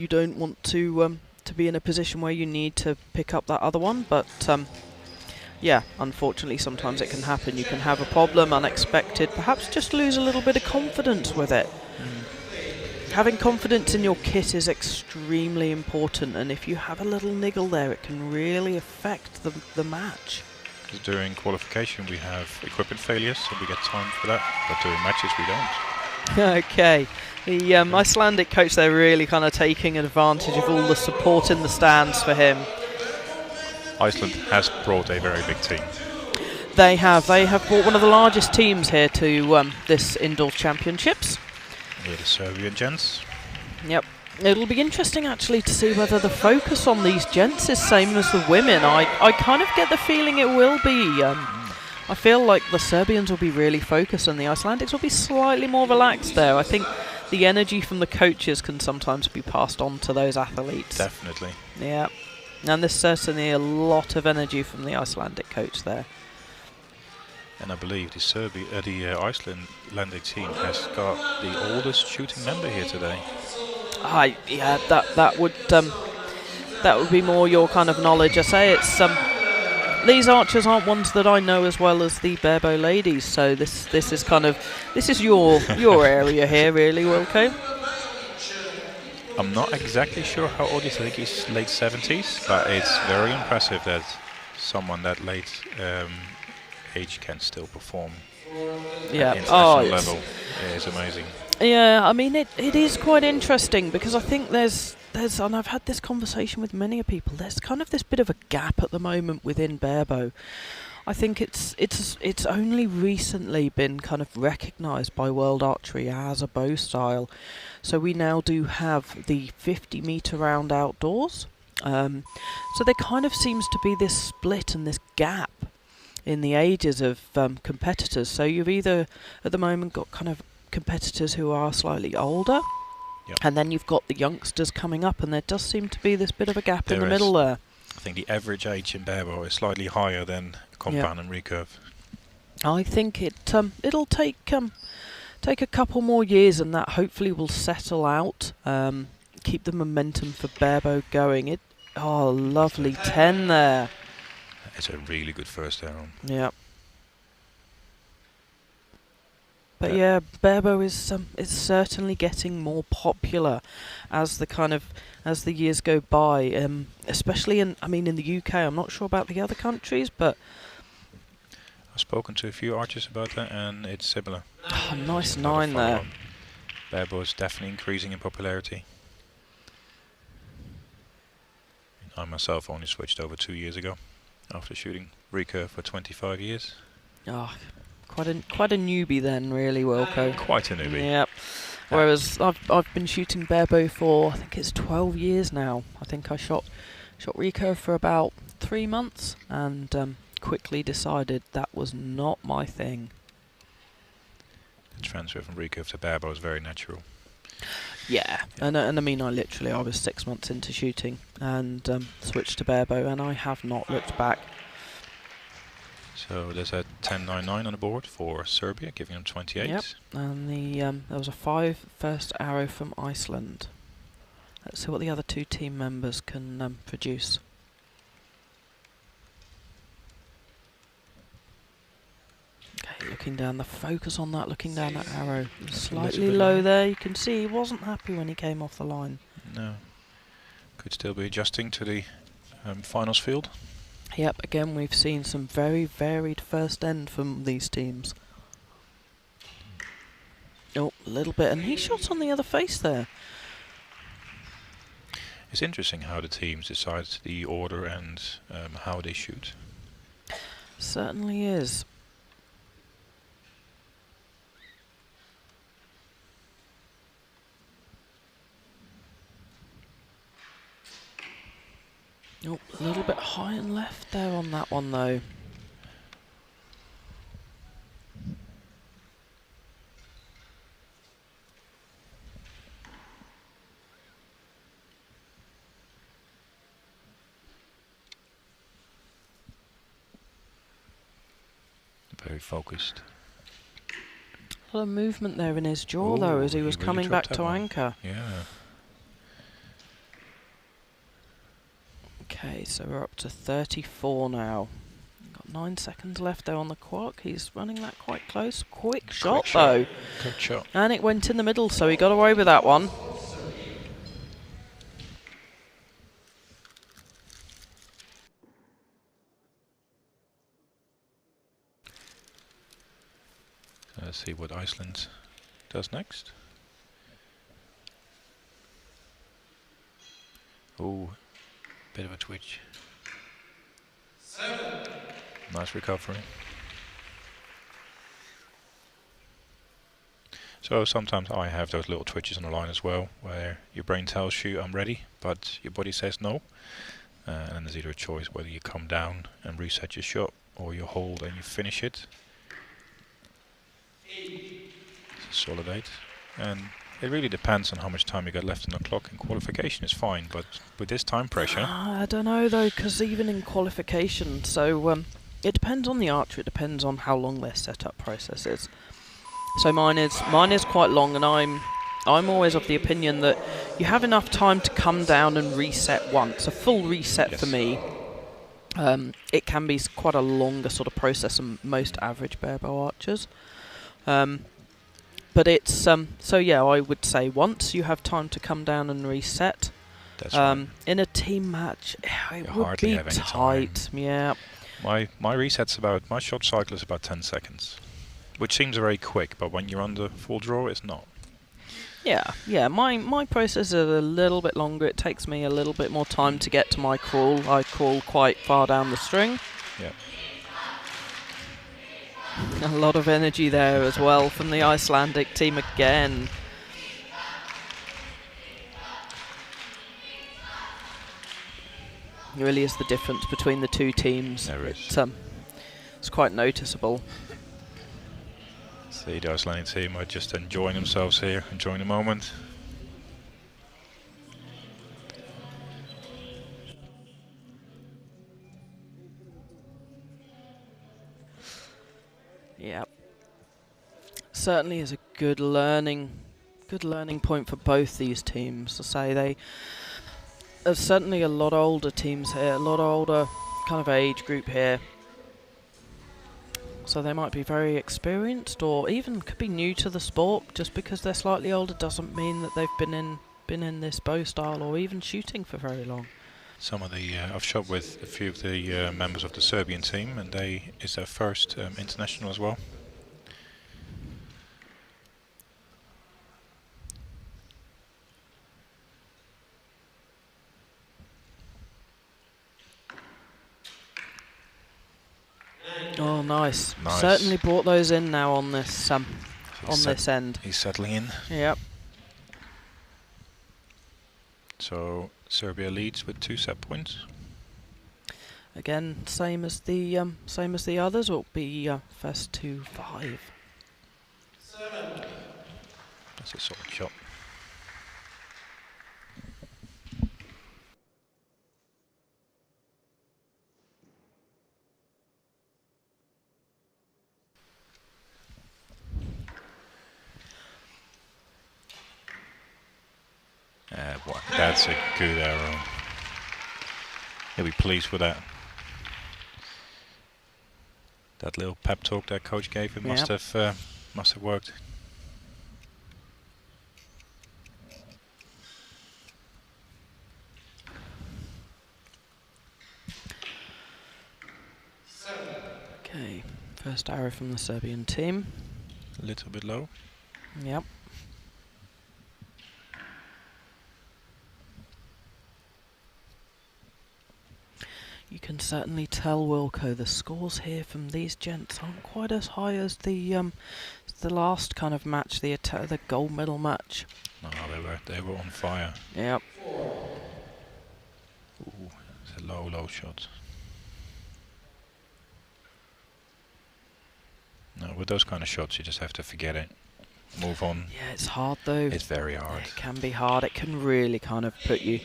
you don't want to be in a position where you need to pick up that other one, but yeah, unfortunately sometimes it can happen. You can have a problem, unexpected, perhaps just lose a little bit of confidence with it. Having confidence in your kit is extremely important, and if you have a little niggle there, it can really affect the match. Because during qualification we have equipment failures, so we get time for that, but during matches we don't. Okay, the Icelandic coach, they're really kind of taking advantage of all the support in the stands for him. Iceland has brought a very big team. They have brought one of the largest teams here to this indoor championships. With the Serbian gents. Yep. It'll be interesting actually to see whether the focus on these gents is same as the women. I kind of get the feeling it will be. I feel like the Serbians will be really focused and the Icelandics will be slightly more relaxed there. I think the energy from the coaches can sometimes be passed on to those athletes. Definitely. Yeah. And there's certainly a lot of energy from the Icelandic coach there. And I believe the Icelandic team has got the oldest shooting member here today. Yeah, that would be more your kind of knowledge. I say it's these archers aren't ones that I know as well as the Barebow ladies, so this is your area here, really, Wilco. I'm not exactly sure how old he is. I think he's late 70s, but it's very impressive that someone that late age can still perform at international level. It is amazing. Yeah, I mean it is quite interesting because I think there's and I've had this conversation with many people. There's kind of this bit of a gap at the moment within Barebow. I think it's only recently been kind of recognised by World Archery as a bow style. So we now do have the 50-metre round outdoors. So there kind of seems to be this split and this gap in the ages of competitors. So you've either at the moment got kind of competitors who are slightly older, and then you've got the youngsters coming up, and there does seem to be this bit of a gap in the middle there. I think the average age in Barebow is slightly higher than compound and recurve. I think it'll take a couple more years, and that hopefully will settle out. Keep the momentum for Barebow going. Lovely 10 there. It's a really good first arrow. Yeah. But yeah, Barebow is certainly getting more popular as the years go by. Especially in the UK. I'm not sure about the other countries, but I've spoken to a few archers about that, and it's similar. Oh, nice 9 there. Barebow is definitely increasing in popularity. I myself only switched over 2 years ago, after shooting recurve for 25 years. Quite a newbie then, really, Wilco. Quite a newbie. Yep. Whereas I've been shooting Barebow for, I think it's 12 years now. I think I shot recurve for about 3 months and quickly decided that was not my thing. The transfer from recurve to Barebow is very natural. Yeah. And I mean, I was 6 months into shooting and switched to Barebow, and I have not looked back. So there's a 10.99 on the board for Serbia, giving them 28. Yep, and there was a 5 first arrow from Iceland. Let's see what the other 2 team members can produce. Okay, looking down, the focus on that, looking down that arrow. Slightly low there, you can see he wasn't happy when he came off the line. No. Could still be adjusting to the finals field. Yep, again we've seen some very varied first end from these teams. Oh, a little bit, and he shot on the other face there. It's interesting how the teams decide the order and how they shoot. Certainly is. Oh, a little bit high and left there on that one though. Very focused. A lot of movement there in his jaw though as he was coming back to anchor. Yeah. Okay, so we're up to 34 now. Got 9 seconds left there on the clock. He's running that quite close. Quick shot though. Good shot. And it went in the middle, so he got away with that one. Let's see what Iceland does next. Oh, bit of a twitch. Nice recovery. So sometimes I have those little twitches on the line as well, where your brain tells you I'm ready, but your body says no. And then there's either a choice whether you come down and reset your shot, or you hold and you finish it. It's a solid 8. And it really depends on how much time you got left on the clock. In qualification is fine, but with this time pressure... I don't know though, because even in qualification, so it depends on the archer, it depends on how long their setup process is. So mine is quite long, and I'm always of the opinion that you have enough time to come down and reset once. A full reset for me, it can be quite a longer sort of process than most average barebow archers. But it's so yeah, I would say once you have time to come down and reset. That's right. In a team match, it You would hardly be have any tight. time. Yeah. My shot cycle is about 10 seconds, which seems very quick, but when you're under full draw, it's not. Yeah. My process is a little bit longer. It takes me a little bit more time to get to my crawl. I crawl quite far down the string. Yeah. A lot of energy there as well from the Icelandic team again. It really is the difference between the two teams. There is. It's quite noticeable. See, the Icelandic team are just enjoying themselves here, enjoying the moment. Yeah. Certainly is a good learning point for both these teams. To say there's certainly a lot of older teams here, a lot of older kind of age group here. So they might be very experienced, or even could be new to the sport. Just because they're slightly older doesn't mean that they've been in this bow style or even shooting for very long. Some of the I've shot with a few of the members of the Serbian team, and it's their first international as well. Oh, nice. Certainly brought those in now on this this end. He's settling in. Yep. So Serbia leads with 2 set points. Again, same as the others. It'll be first to 5. That's a solid shot. That's a good arrow. He'll be pleased with that. That little pep talk that coach gave him must have worked. Okay, first arrow from the Serbian team. A little bit low. Yep. You can certainly tell, Wilco, the scores here from these gents aren't quite as high as the last kind of match, the gold medal match. No, they were on fire. Yep. Ooh, it's a low shot. No, with those kind of shots, you just have to forget it. Move on. Yeah, it's hard though. It's very hard. Yeah, it can be hard. It can really kind of put you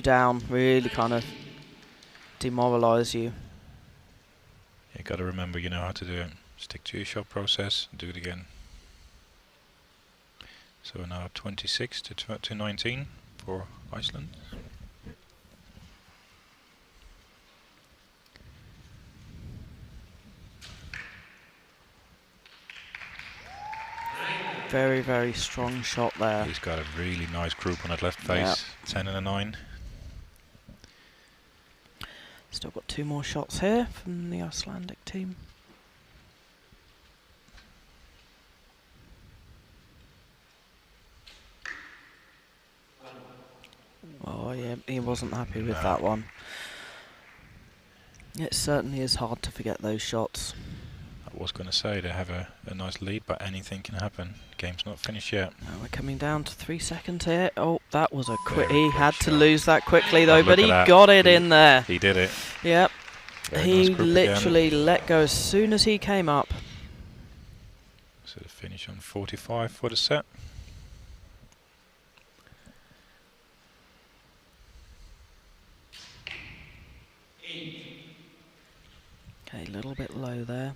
down. Really kind of demoralise you. You got to remember, you know how to do it. Stick to your shot process. Do it again. So now 26 to 19 for Iceland. Very, very strong shot there. He's got a really nice group on that left face. 10 and a 9. Still got 2 more shots here from the Icelandic team. Oh yeah, he wasn't happy with that one. It certainly is hard to forget those shots. I was going to say they have a nice lead, but anything can happen. Game's not finished yet. Now we're coming down to 3 seconds here. Oh, that was a quick. Very He had quick to shot. lose that quickly though, Oh, but look he at that. got it in there. He did it. Yep. Very He nice group again. literally let go as soon as he came up. So the finish on 45 for the set. Okay, a little bit low there.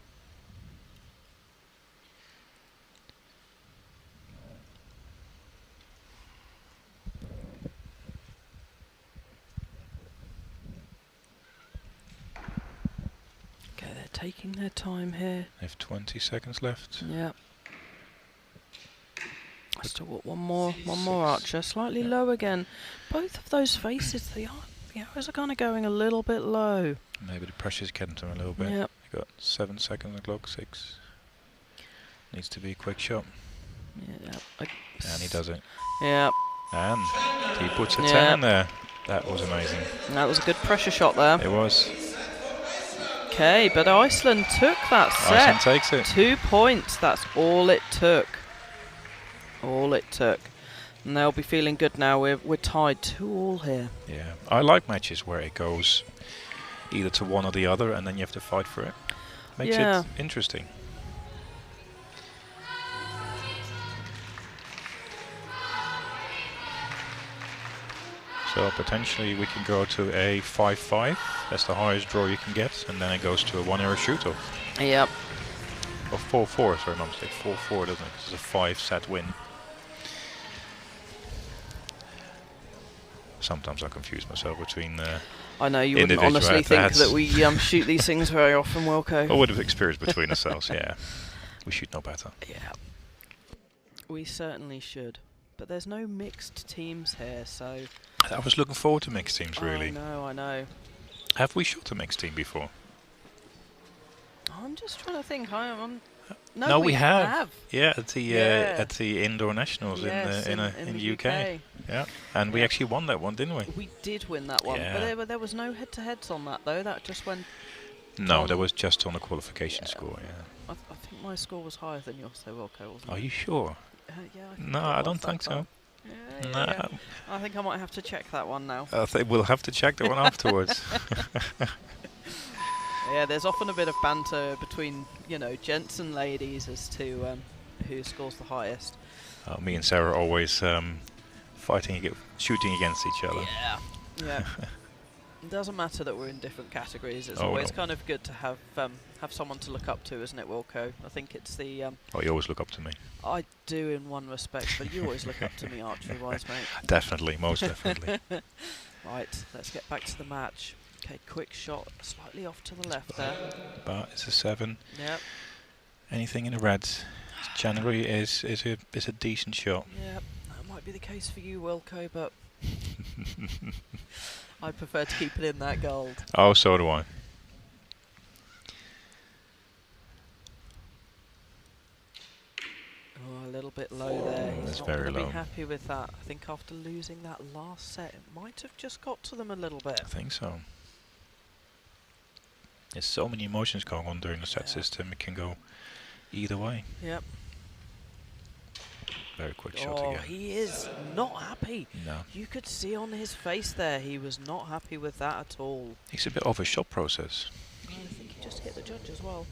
Okay, they're taking their time here. They have 20 seconds left. Yeah. Still got one more archer, slightly low again. Both of those faces, the arrows are kind of going a little bit low. Maybe the pressure's getting to him a little bit. Yep. They got 7 seconds on the clock. 6. Needs to be a quick shot. Yeah. And he does it. Yeah. And he puts a 10 Yeah. in there. That was amazing. That was a good pressure shot there. It was. Okay, but Iceland took that set. Iceland takes it. 2 points. That's all it took. All it took. And they'll be feeling good now. We're tied 2-2 here. Yeah. I like matches where it goes either to one or the other and then you have to fight for it. Makes it interesting. So potentially we can go to a 5-5. That's the highest draw you can get, and then it goes to a 1-arrow shoot-off. Yep. Or 4-4, sorry, my mistake. 4-4, doesn't it? 'Cause it's a 5-set win. Sometimes I confuse myself between I know you wouldn't individual honestly think athletes. that we shoot these things very often, Wilco. a bit of experience between ourselves, yeah. We should know better. Yeah. We certainly should. But there's no mixed teams here, so... I was looking forward to mixed teams, really. I know. Have we shot a mixed team before? I'm just trying to think. No, we have. have. Yeah, at the indoor nationals Yes, in the UK. Yeah, and we actually won that one, didn't we? We did win that one, Yeah. but there was no head-to-heads on that though. That just went. No, that was just on the qualification Yeah. score. Yeah. I think my score was higher than yours, though, Wilco, wasn't Are it? you sure? Yeah. I think No, it I was don't that think so. time. Yeah, No. yeah. I think I might have to check that one now. I think we'll have to check that one afterwards. Yeah, there's often a bit of banter between, gents and ladies as to who scores the highest. Me and Sarah are always shooting against each other. Yeah. It doesn't matter that we're in different categories. It's Oh, always no. kind of good to have someone to look up to, isn't it, Wilco? I think it's the... Oh, you always look up to me. I do in one respect, but you always look up to me archery-wise, mate. Definitely, most definitely. Right, let's get back to the match. Okay, quick shot, slightly off to the left there. But it's a 7. Yep. Anything in the reds. January is a decent shot. Yep, that might be the case for you, Wilco, but I prefer to keep it in that gold. Oh, so do I. Oh, a little bit low there. He's That's not very going to low. be happy with that. I think after losing that last set, it might have just got to them a little bit. I think so. There's so many emotions going on during the set system. It can go either way. Yep. Very quick shot Oh, again. he is not happy. No. You could see on his face there, he was not happy with that at all. It's a bit of a shot process. I think he just hit the judge as well.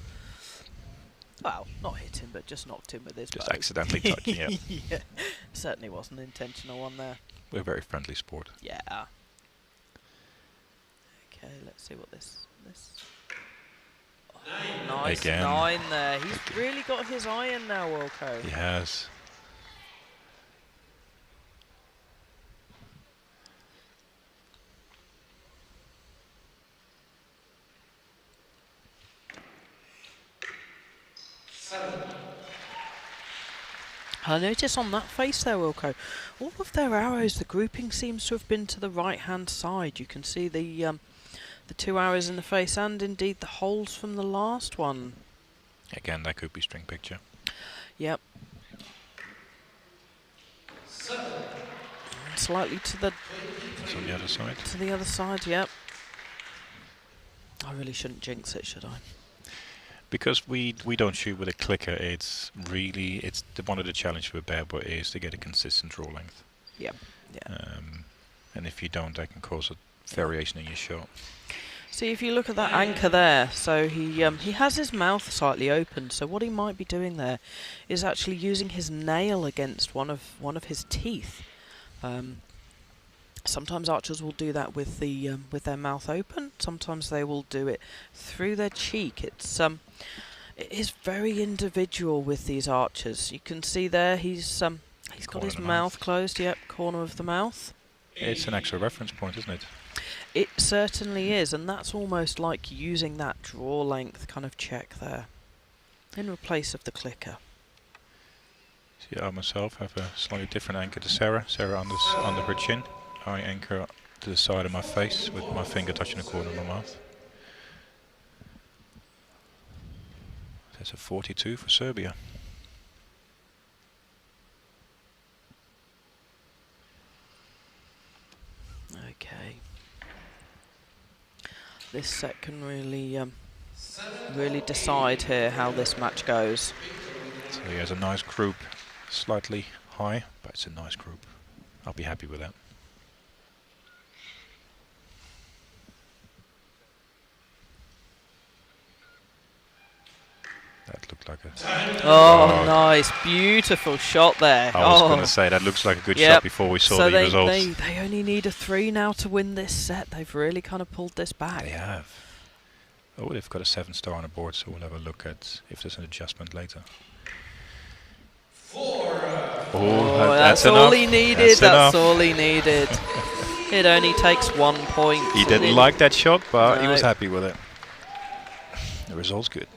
Well, not hit him, but just knocked him with his Just bow. accidentally touching, yeah. Yeah. Certainly wasn't an intentional one there. We're a very friendly sport. Yeah. Okay, let's see what this. Oh, nice Again. 9 there. He's really got his eye in now, Wilco. He has. I notice on that face there, Wilco, all of their arrows, the grouping seems to have been to the right-hand side. You can see the 2 arrows in the face and indeed the holes from the last one. Again, that could be string picture. Yep. Slightly to the... It's on the other side. To the other side, yep. I really shouldn't jinx it, should I? Because we don't shoot with a clicker, it's really one of the challenges with Barebow is to get a consistent draw length. Yep. Yeah. And if you don't, that can cause a variation in your shot. See, if you look at that anchor there, so he has his mouth slightly open. So what he might be doing there is actually using his nail against one of his teeth. Sometimes archers will do that with their mouth open. Sometimes they will do it through their cheek. It is very individual with these archers. You can see there he's got his mouth closed. Yep, corner of the mouth. It's an extra reference point, isn't it? It certainly is, and that's almost like using that draw length kind of check there in place of the clicker. See, I myself have a slightly different anchor to Sarah. Sarah under her chin. I anchor to the side of my face with my finger touching the corner of my mouth. That's a 42 for Serbia. Okay. This set can really decide here how this match goes. So he has a nice group, slightly high, but it's a nice group. I'll be happy with that. That looked like a... Oh, nice. Beautiful shot there. I was going to say, that looks like a good shot before we saw the results. They only need a 3 now to win this set. They've really kind of pulled this back. They have. Oh, they've got a 7-star on the board, so we'll have a look at if there's an adjustment later. 4. Oh, that's enough. All he needed. That's all he needed. It only takes 1 point. He didn't like that shot, but he was happy with it. The result's good.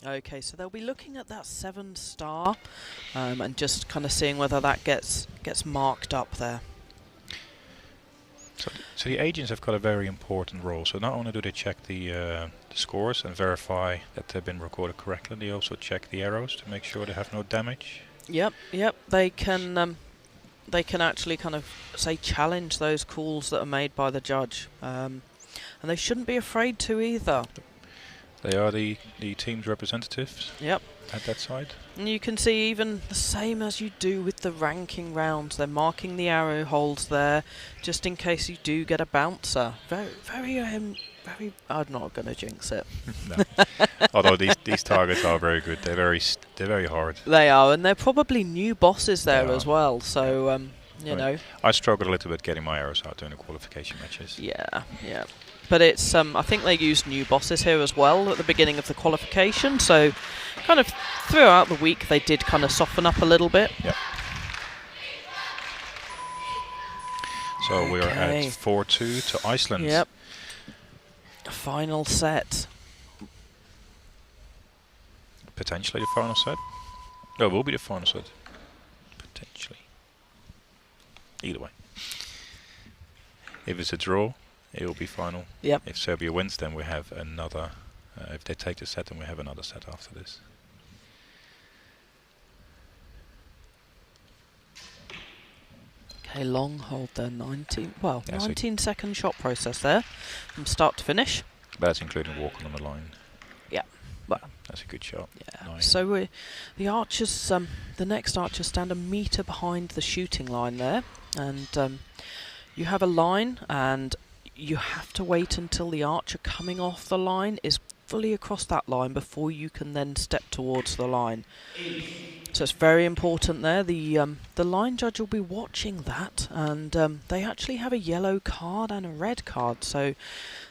Okay, so they'll be looking at that 7-star and just kind of seeing whether that gets marked up there. So the agents have got a very important role. So not only do they check the scores and verify that they've been recorded correctly, they also check the arrows to make sure they have no damage. Yep. They can actually kind of say challenge those calls that are made by the judge, and they shouldn't be afraid to either. They are the team's representatives. Yep. At that side. And you can see even the same as you do with the ranking rounds. They're marking the arrow holes there, just in case you do get a bouncer. Very. I'm not going to jinx it. No. Although these targets are very good. They're very hard. They are, and they're probably new bosses there as well. So you know. I struggled a little bit getting my arrows out during the qualification matches. Yeah. But it's I think they used new bosses here as well at the beginning of the qualification, so kind of throughout the week they did kind of soften up a little bit. Yep. So we're at 4-2 to Iceland. Yep. Final set. Potentially the final set. No, it will be the final set. Potentially. Either way. If it's a draw, it will be final. Yep. If Serbia wins, then we have another. If they take the set, then we have another set after this. Okay, long hold there, 19-second shot process there, from start to finish. But that's including walking on the line. Yeah, well, that's a good shot. Yeah. Nice. So the archers, the next archers stand a metre behind the shooting line there, and you have a line, and you have to wait until the archer coming off the line is fully across that line before you can then step towards the line. So it's very important there. The line judge will be watching that, and they actually have a yellow card and a red card, so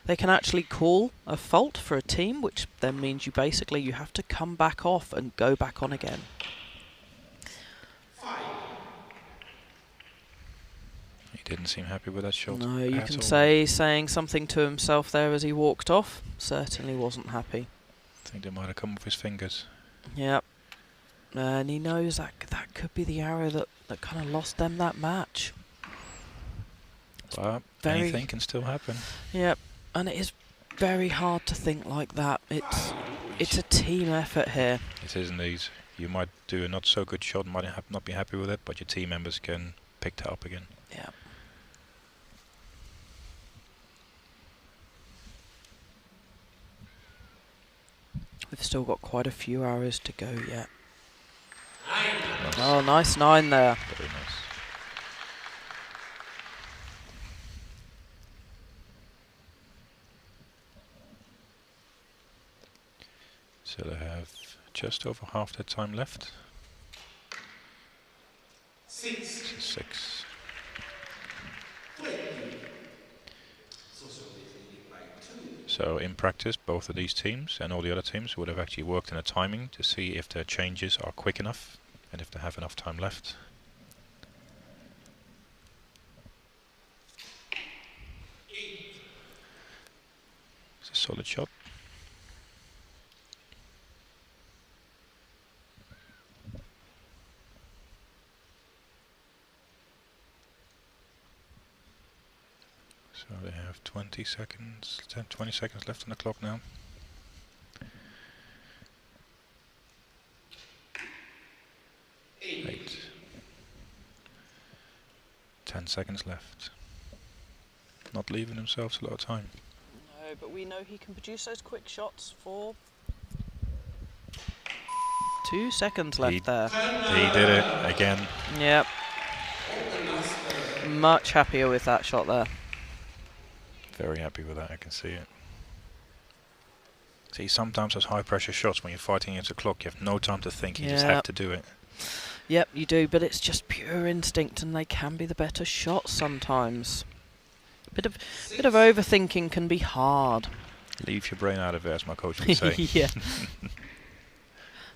they can actually call a fault for a team, which then means you have to come back off and go back on again. He didn't seem happy with that shot. No, you can say saying something to himself there as he walked off. Certainly wasn't happy. I think they might have come with his fingers. Yep. And he knows that could be the arrow that kind of lost them that match. But anything can still happen. Yep. And it is very hard to think like that. It's a team effort here. It is indeed. You might do a not so good shot, might not be happy with it, but your team members can pick that up again. Yeah. We've still got quite a few arrows to go yet. Nice. Oh, nice 9 there. Very nice. So they have just over half their time left. 6. So in practice, both of these teams and all the other teams would have actually worked in a timing to see if their changes are quick enough and if they have enough time left. It's a solid shot. So they have 20 seconds left on the clock now. 8. 10 seconds left. Not leaving themselves a lot of time. No, but we know he can produce those quick shots for 2 seconds left there. He did it again. Yep. Much happier with that shot there. Very happy with that, I can see it. See, sometimes those high pressure shots when you're fighting against the clock, you have no time to think, you just have to do it. Yep, you do, but it's just pure instinct and they can be the better shots sometimes. Bit of overthinking can be hard. Leave your brain out of it, as my coach would say. Yeah.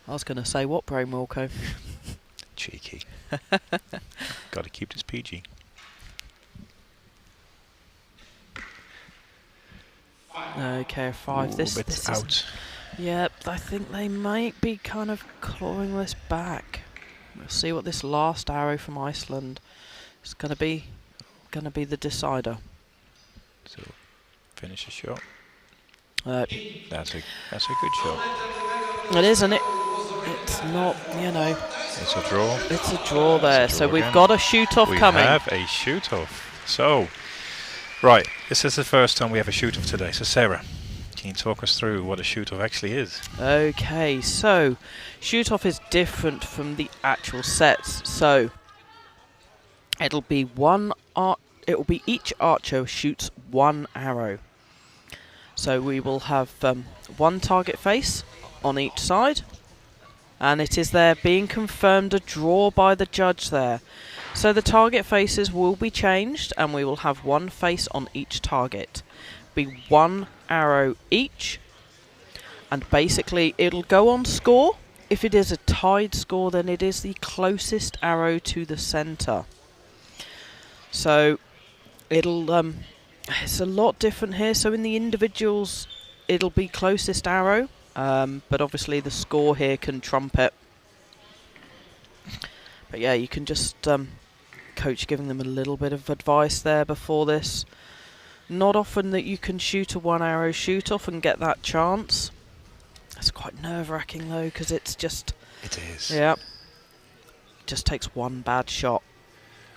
I was going to say, what brain, Wilco? Cheeky. Got to keep this PG. Okay, 5. This is out. Yep, I think they might be kind of clawing this back. We'll see what this last arrow from Iceland is going to be the decider. So, finish the shot. That's a good shot. It is, and it's not, you know. It's a draw. It's a draw there. It's a draw so again. We've got a shoot-off coming. We have a shoot-off. So, right, this is the first time we have a shoot-off today. So, Sarah, can you talk us through what a shoot-off actually is? Okay, so shoot-off is different from the actual sets. So it'll be each archer shoots 1 arrow. So we will have 1 target face on each side, and it is there being confirmed a draw by the judge there. So the target faces will be changed, and we will have 1 face on each target. Be 1 arrow each, and basically it'll go on score. If it is a tied score, then it is the closest arrow to the center. So it'll it's a lot different here. So in the individuals, it'll be closest arrow, but obviously the score here can trump it. But yeah, you can just coach giving them a little bit of advice there before this. Not often that you can shoot a 1 arrow shoot off and get that chance. It's quite nerve-wracking though, because it's just... It is. Yeah. Just takes 1 bad shot.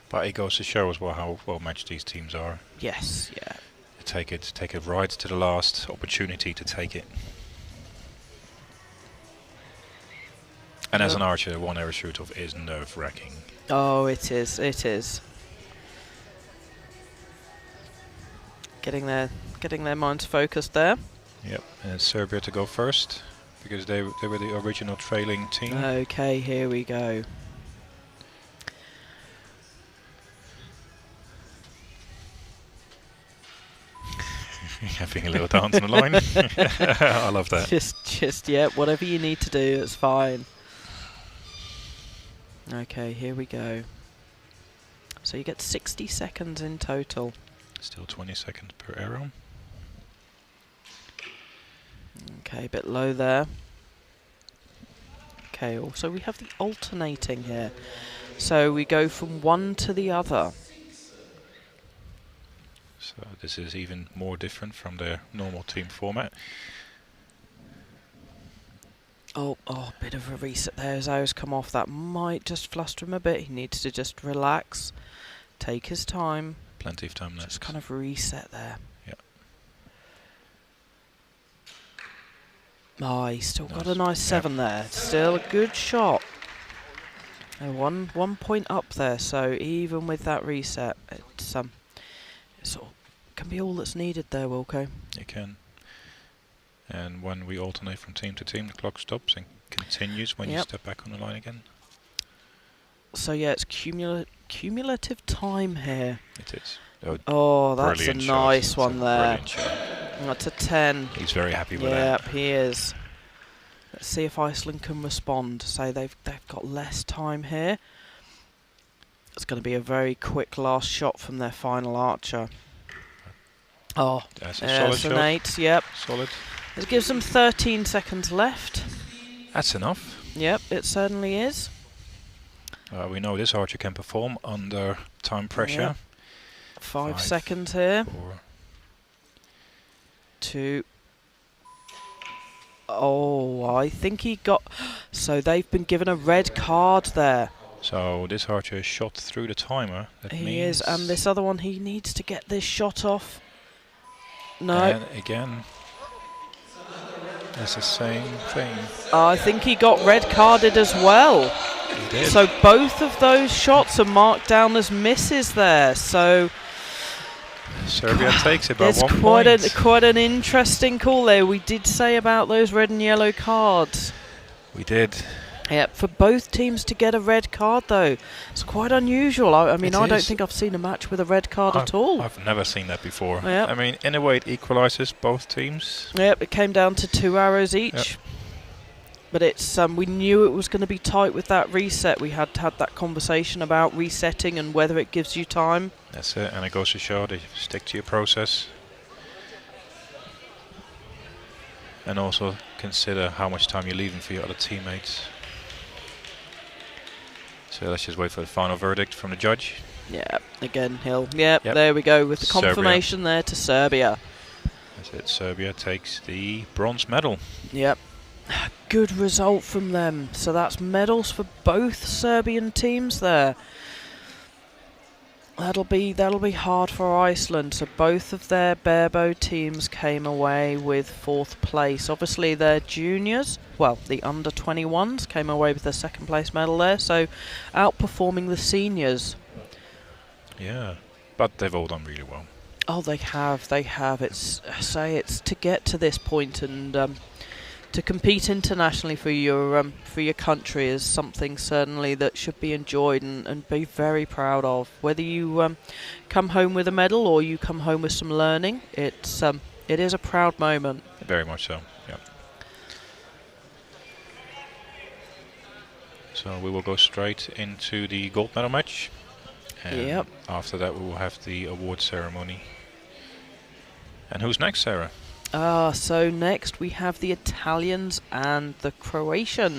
But it goes to show as well how well matched these teams are. Yes, yeah. Take it right to the last opportunity to take it. And as an archer, 1 arrow shoot off is nerve-wracking. Oh, it is, it is. Getting their minds focused there. Yep, and Serbia to go first because they were the original trailing team. Okay, here we go. Having a little dance on the line. I love that. Just yeah, whatever you need to do, it's fine. Okay, here we go. So you get 60 seconds in total. Still 20 seconds per arrow. Okay, a bit low there. Okay, also we have the alternating here. So we go from one to the other. So this is even more different from the normal team format. Oh, a bit of a reset there as O's come off. That might just fluster him a bit. He needs to just relax, take his time. Plenty of time left. Just kind of reset there. Yeah. Oh, he's still got a nice 7 there. Still a good shot. One point up there. So even with that reset, it's sort of can be all that's needed there, Wilco. You can. And when we alternate from team to team, the clock stops and continues when you step back on the line again. So yeah, it's cumulative time here. It is. Oh, that's a nice one there. Shot. That's a 10. He's very happy with that. Yep, he is. Let's see if Iceland can respond. Say they've got less time here. It's going to be a very quick last shot from their final archer. Oh, that's a solid shot. An 8. Yep. Solid. It gives them 13 seconds left. That's enough. Yep, it certainly is. We know this archer can perform under time pressure. Yep. 5 seconds here. 4. 2. Oh, I think he got... So they've been given a red card there. So this archer is shot through the timer. That He is, and this other one, he needs to get this shot off. No. And again, it's the same thing. I think he got red carded as well. He did. So both of those shots are marked down as misses there. So Serbia takes it by 1 there's point. quite an interesting call there. We did say about those red and yellow cards. We did. Yep, for both teams to get a red card though, it's quite unusual. I mean, I don't think I've seen a match with a red card at all. I've never seen that before. Yep. I mean, in a way it equalises both teams. Yep, it came down to 2 arrows each. Yep. But it's we knew it was going to be tight with that reset. We had had that conversation about resetting and whether it gives you time. That's it, and it goes to show that you stick to your process. And also consider how much time you're leaving for your other teammates. So let's just wait for the final verdict from the judge. Yeah, again, Hill. Yep, there we go with the confirmation there to Serbia. That's it, Serbia takes the bronze medal. Yep. Good result from them. So that's medals for both Serbian teams there. That'll be hard for Iceland. So both of their Barebow teams came away with 4th place. Obviously their juniors, well, the under 21s came away with their 2nd place medal there. So outperforming the seniors. Yeah, but they've all done really well. Oh, they have. It's to get to this point and to compete internationally for your country is something certainly that should be enjoyed and be very proud of. Whether you come home with a medal or you come home with some learning, it is a proud moment. Very much so. Yeah. So we will go straight into the gold medal match. And after that we will have the award ceremony. And who's next, Sarah? So next we have the Italians and the Croatians.